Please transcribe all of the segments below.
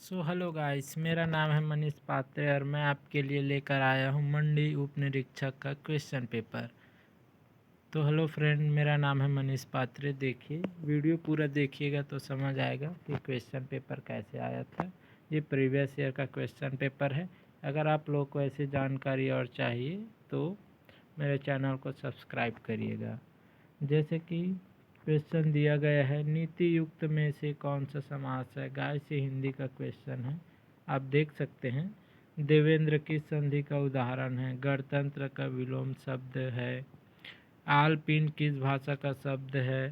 Hello guys, मेरा नाम है मनीष पात्रे और मैं आपके लिए लेकर आया हूँ मंडी उप निरीक्षक का क्वेश्चन पेपर। तो हेलो फ्रेंड, मेरा नाम है मनीष पात्रे। देखिए, वीडियो पूरा देखिएगा तो समझ आएगा कि क्वेश्चन पेपर कैसे आया था। ये प्रीवियस ईयर का क्वेश्चन पेपर है। अगर आप लोग को ऐसी जानकारी और चाहिए तो मेरे चैनल को सब्सक्राइब करिएगा। जैसे कि क्वेश्चन दिया गया है, नीति युक्त में से कौन सा समास है। गाय से हिंदी का क्वेश्चन है, आप देख सकते हैं। देवेंद्र की संधि का उदाहरण है। गणतंत्र का विलोम शब्द है। आलपीन किस भाषा का शब्द है।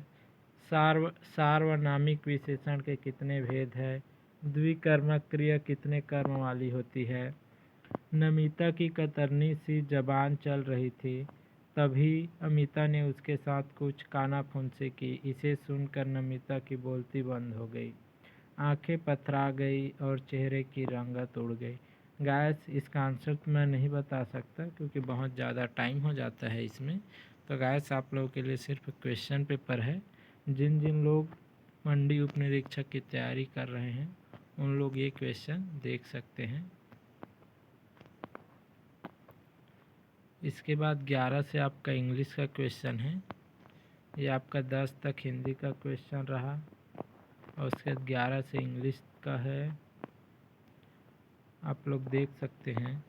सार्वनामिक विशेषण के कितने भेद है। द्विकर्मक क्रिया कितने कर्म वाली होती है। नमिता की कतरनी सी जबान चल रही थी, तभी अमिता ने उसके साथ कुछ कानाफूंसी की। इसे सुनकर नमिता की बोलती बंद हो गई, आंखें पथरा गई और चेहरे की रंगत उड़ गई। गैस, इसका आंसर तो मैं नहीं बता सकता क्योंकि बहुत ज़्यादा टाइम हो जाता है इसमें। तो गैस, आप लोगों के लिए सिर्फ क्वेश्चन पेपर है। जिन जिन लोग मंडी उप निरीक्षक की तैयारी कर रहे हैं उन लोग ये क्वेश्चन देख सकते हैं। इसके बाद 11 से आपका इंग्लिश का क्वेश्चन है। ये आपका 10 तक हिंदी का क्वेश्चन रहा और उसके बाद 11 से इंग्लिश का है, आप लोग देख सकते हैं।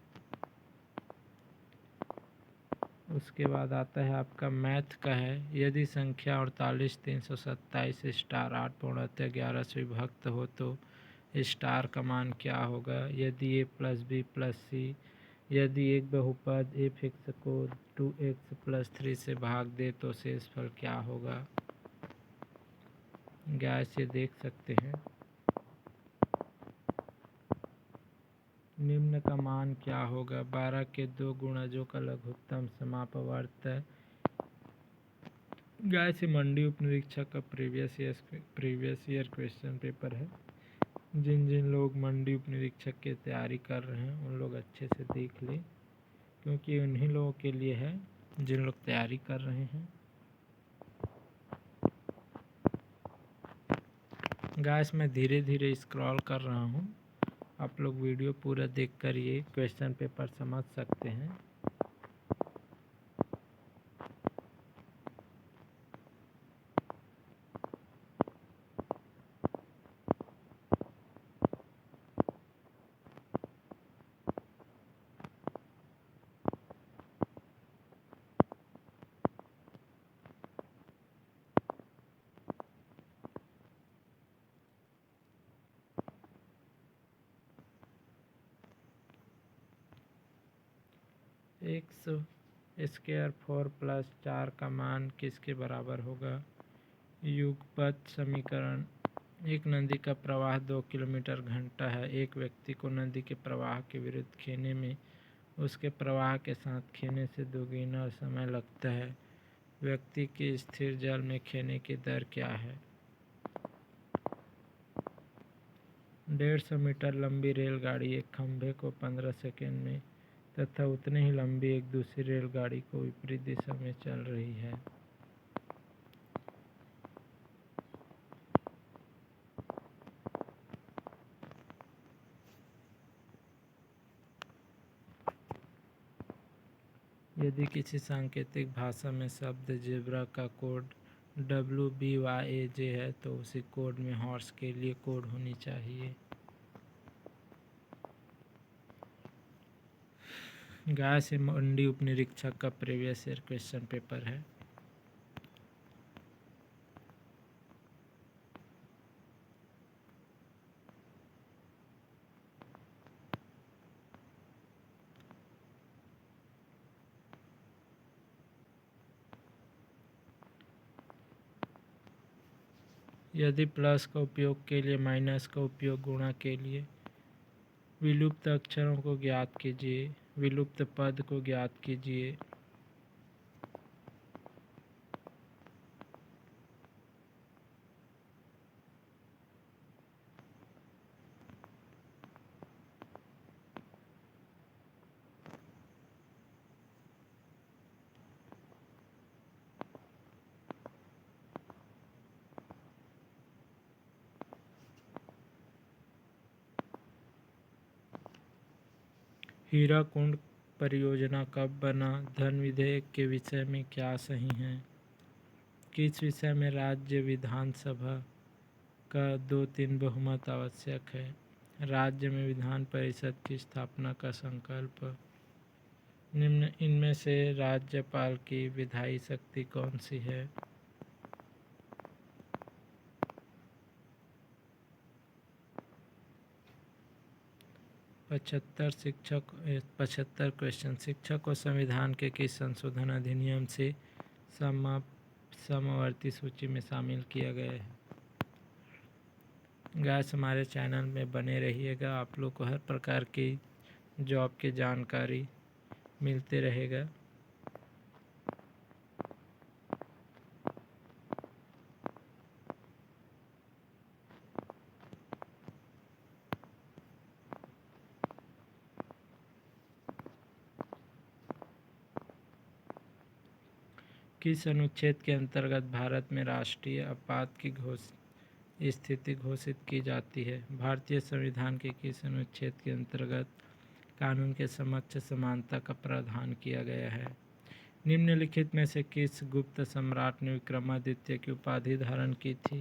उसके बाद आता है आपका मैथ का है। यदि संख्या 48 327 स्टार 8 पूर्णतः 11 से विभक्त हो तो स्टार का मान क्या होगा। यदि ए प्लस बी प्लस सी, यदि एक बहुपद एफ एक्स को 2x प्लस 3 से भाग दे तो शेषफल क्या होगा। गैस, ये देख सकते हैं। निम्न का मान क्या होगा। 12 के 2 गुणजों का लघुत्तम समापवर्त है। गैस, ये मंडी उप निरीक्षक का प्रीवियस ईयर क्वेश्चन पेपर है। जिन जिन लोग मंडी उप निरीक्षक की तैयारी कर रहे हैं उन लोग अच्छे से देख लें, क्योंकि उन्हीं लोगों के लिए है जिन लोग तैयारी कर रहे हैं। गाइस, मैं धीरे धीरे स्क्रॉल कर रहा हूँ, आप लोग वीडियो पूरा देखकर ये क्वेश्चन पेपर समझ सकते हैं। एक्स स्क्वायर 4 प्लस 4 का मान किसके बराबर होगा। युगपत समीकरण। एक नदी का प्रवाह 2 किलोमीटर घंटा है। एक व्यक्ति को नदी के प्रवाह के विरुद्ध खेने में उसके प्रवाह के साथ खेने से दोगुना समय लगता है। व्यक्ति की स्थिर जल में खेने की दर क्या है। 150 मीटर लंबी रेलगाड़ी एक खंभे को 15 सेकंड में तथा उतने ही लंबी एक दूसरी रेलगाड़ी को विपरीत दिशा में चल रही है। यदि किसी सांकेतिक भाषा में शब्द जेब्रा का कोड WBYAJ है तो उसी कोड में हॉर्स के लिए कोड होनी चाहिए। गाय से मंडी उप निरीक्षक का प्रीवियस ईयर क्वेश्चन पेपर है। यदि प्लस का उपयोग के लिए माइनस का उपयोग गुणा के लिए। विलुप्त अक्षरों को ज्ञात कीजिए। विलुप्त पद को ज्ञात कीजिए। हीराकुंड परियोजना कब बना? धन विधेयक के विषय में क्या सही है? किस विषय में राज्य विधानसभा का 2/3 बहुमत आवश्यक है? राज्य में विधान परिषद की स्थापना का संकल्प निम्न इनमें से राज्यपाल की विधायी शक्ति कौन सी है? 75 क्वेश्चन। शिक्षक को संविधान के किस संशोधन अधिनियम से समवर्ती सूची में शामिल किया गया है? गाइस, हमारे चैनल में बने रहिएगा, आप लोग को हर प्रकार की जॉब की जानकारी मिलते रहेगा। किस अनुच्छेद के अंतर्गत भारत में राष्ट्रीय आपात की स्थिति घोषित की जाती है? भारतीय संविधान के किस अनुच्छेद के अंतर्गत कानून के समक्ष समानता का प्रावधान किया गया है? निम्नलिखित में से किस गुप्त सम्राट ने विक्रमादित्य की उपाधि धारण की थी?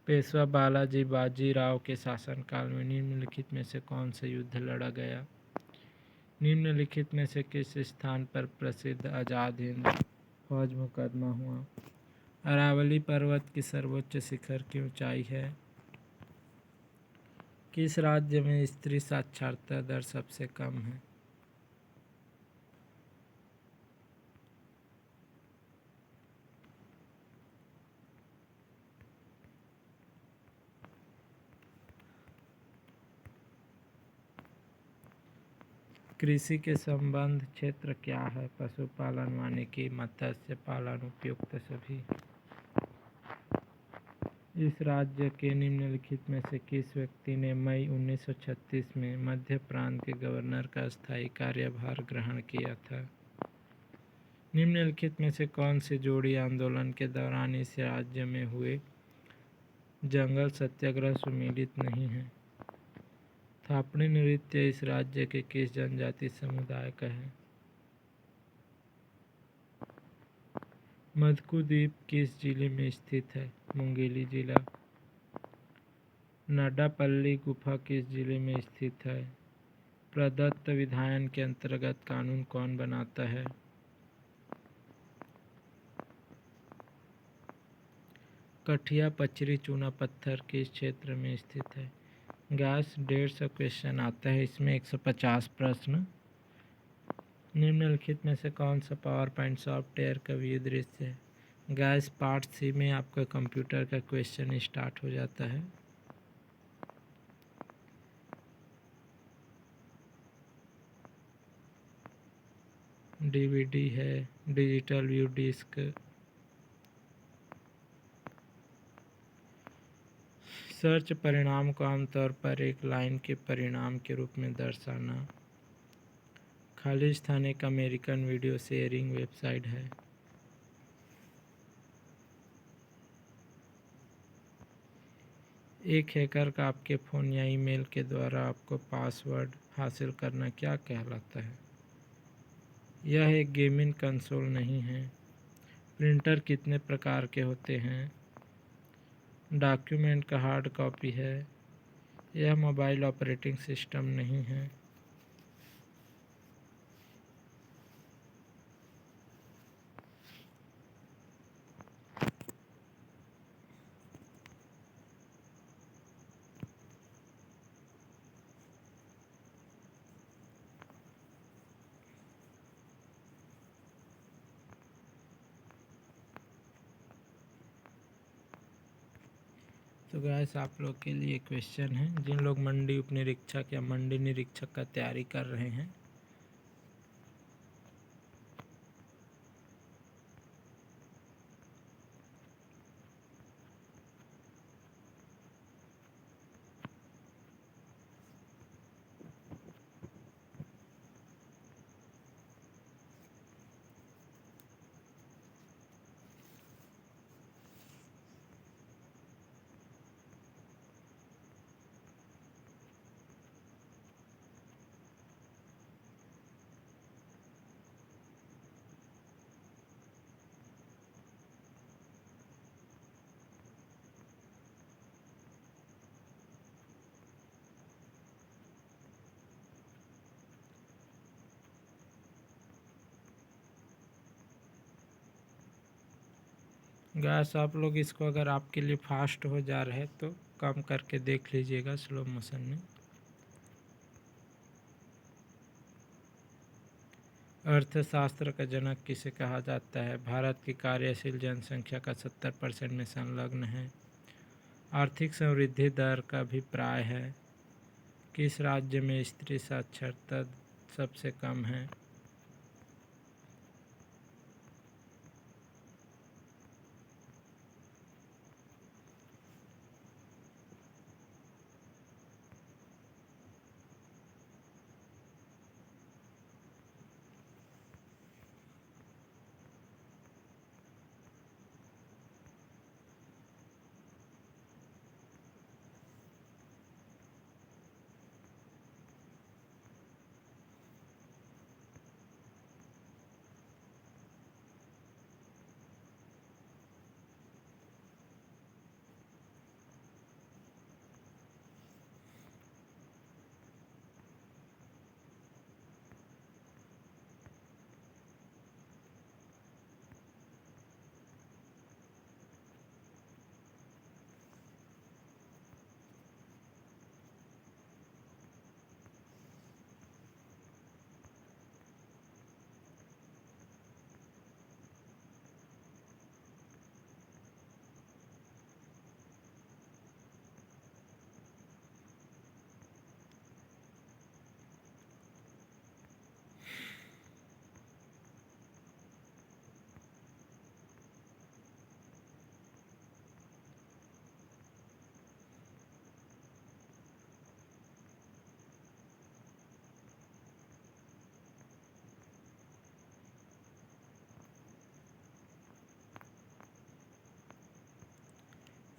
पेशवा बालाजी बाजीराव के शासनकाल में निम्नलिखित में से कौन सा युद्ध लड़ा गया? निम्नलिखित में से किस स्थान पर प्रसिद्ध आज़ाद हिंद फौज मुकदमा हुआ? अरावली पर्वत की सर्वोच्च शिखर की ऊंचाई है? किस राज्य में स्त्री साक्षरता दर सबसे कम है? कृषि के संबंध क्षेत्र क्या है? पशुपालन, वानिकी, मत्स्य पालन, उपयुक्त सभी। इस राज्य के निम्नलिखित में से किस व्यक्ति ने मई 1936 में मध्य प्रांत के गवर्नर का स्थायी कार्यभार ग्रहण किया था? निम्नलिखित में से कौन सी जोड़ी आंदोलन के दौरान इस राज्य में हुए जंगल सत्याग्रह सम्मिलित नहीं है? थापड़ी नृत्य इस राज्य के किस जनजाति समुदाय का है? मधुकू द्वीप किस जिले में स्थित है? मुंगेली जिला। नाडापल्ली गुफा किस जिले में स्थित है? प्रदत्त विधायन के अंतर्गत कानून कौन बनाता है? कठिया पचरी चूना पत्थर किस क्षेत्र में स्थित है? गैस 150 क्वेश्चन आता है, इसमें 150 प्रश्न। निम्नलिखित में से कौन सा पावर पॉइंट सॉफ्टवेयर का व्यू दृश्य है? गैस पार्ट सी में आपका कंप्यूटर का क्वेश्चन स्टार्ट हो जाता है। डीवीडी है, डिजिटल व्यू डिस्क। सर्च परिणाम को आमतौर पर एक लाइन के परिणाम के रूप में दर्शाना। खालिस्तान एक अमेरिकन वीडियो शेयरिंग वेबसाइट है। एक हैकर का आपके फ़ोन या ईमेल के द्वारा आपको पासवर्ड हासिल करना क्या कहलाता है? यह एक गेमिंग कंसोल नहीं है। प्रिंटर कितने प्रकार के होते हैं? डॉक्यूमेंट का हार्ड कॉपी है। यह मोबाइल ऑपरेटिंग सिस्टम नहीं है। तो गैस, आप लोग के लिए क्वेश्चन है, जिन लोग मंडी उप निरीक्षक या मंडी निरीक्षक का तैयारी कर रहे हैं, गैस आप लोग इसको अगर आपके लिए फास्ट हो जा रहा है तो कम करके देख लीजिएगा स्लो मोशन में। अर्थशास्त्र का जनक किसे कहा जाता है? भारत की कार्यशील जनसंख्या का 70% में संलग्न है। आर्थिक समृद्धि दर का अभिप्राय है। किस राज्य में स्त्री साक्षरता सबसे कम है?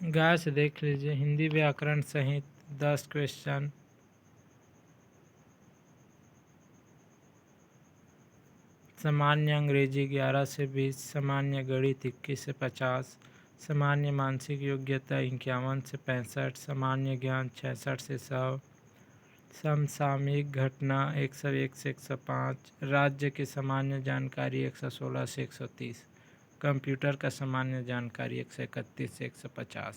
गैस देख लीजिए हिंदी व्याकरण सहित 10 क्वेश्चन, सामान्य अंग्रेजी 11 से 20, सामान्य गणित 21 से 50, सामान्य मानसिक योग्यता 51 से 65, सामान्य ज्ञान 66 से 100, समसामयिक घटना 101 से 105, राज्य की सामान्य जानकारी 116 से 130, कंप्यूटर का सामान्य जानकारी 131 से 150।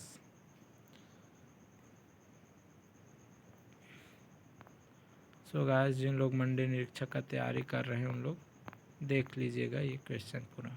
सो गाइस जिन लोग मंडी निरीक्षक का तैयारी कर रहे हैं उन लोग देख लीजिएगा ये क्वेश्चन पूरा।